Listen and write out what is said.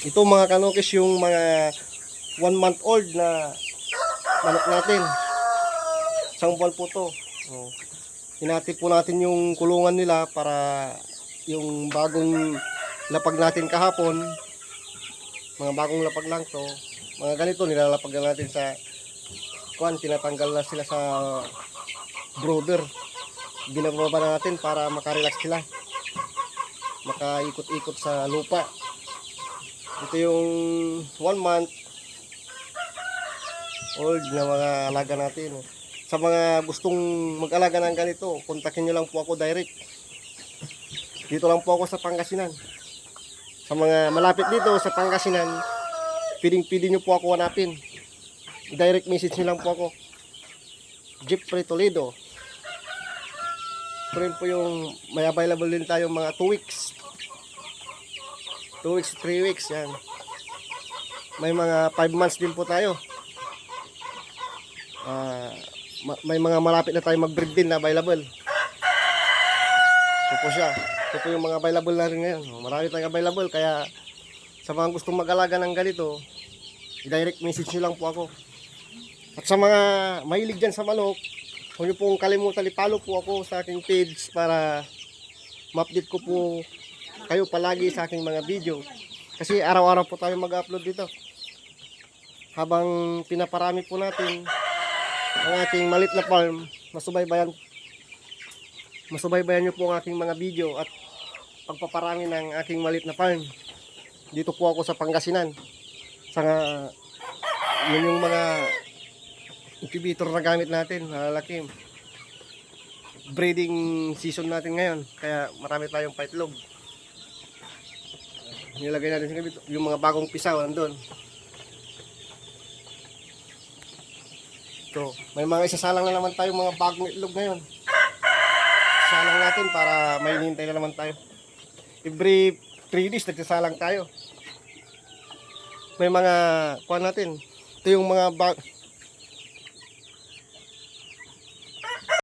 Ito mga kanukis yung mga 1 month old na manok natin. Isang buwan po to. Oh. Hinati po natin yung kulungan nila para yung bagong lapag natin kahapon, mga bagong lapag lang to. Mga ganito nilalapag na natin sa kuan, tinatanggal na sila sa brooder. Binababa na natin para makarelax sila. Makaikot-ikot sa lupa. Ito yung 1 month old na mga alaga natin. Sa mga gustong mag-alaga ng ganito, kontakin nyo lang po ako direct. Dito lang po ako sa Pangasinan. Sa mga malapit dito sa Pangasinan, pwedeng nyo po ako hanapin. Direct message nyo lang po ako. Jeffrey Toledo. Ito rin po yung may available din tayo mga 2 weeks. 2 weeks, 3 weeks. Yan. May mga 5 months din po tayo. May mga malapit na tayo mag-breed din na available. Ito po siya. Ito po yung mga available na rin ngayon. Marami tayong available. Kaya sa mga gustong mag-alaga ng ganito, i-direct message nyo lang po ako. At sa mga mahilig dyan sa manok, huwag nyo pong kalimutan, i-follow po ako sa aking page para ma-update ko po kayo palagi sa aking mga video. Kasi araw-araw po tayo mag-upload dito. Habang pinaparami po natin ang ating malit na farm, masubaybayan nyo po ang aking mga video at pagpaparami ng aking malit na farm. Dito po ako sa Pangasinan. Yun yung mga incubator na gamit natin, malalaki. Breeding season natin ngayon, kaya marami tayong paitlog. Nilagay natin sa kabito, yung mga bagong pisaw nandun. So, may mga isasalang na naman tayo mga bagong itlog ngayon. Isasalang natin para may hinihintay na naman tayo. Every 3 days nagsasalang tayo. May mga kuha natin. Ito yung mga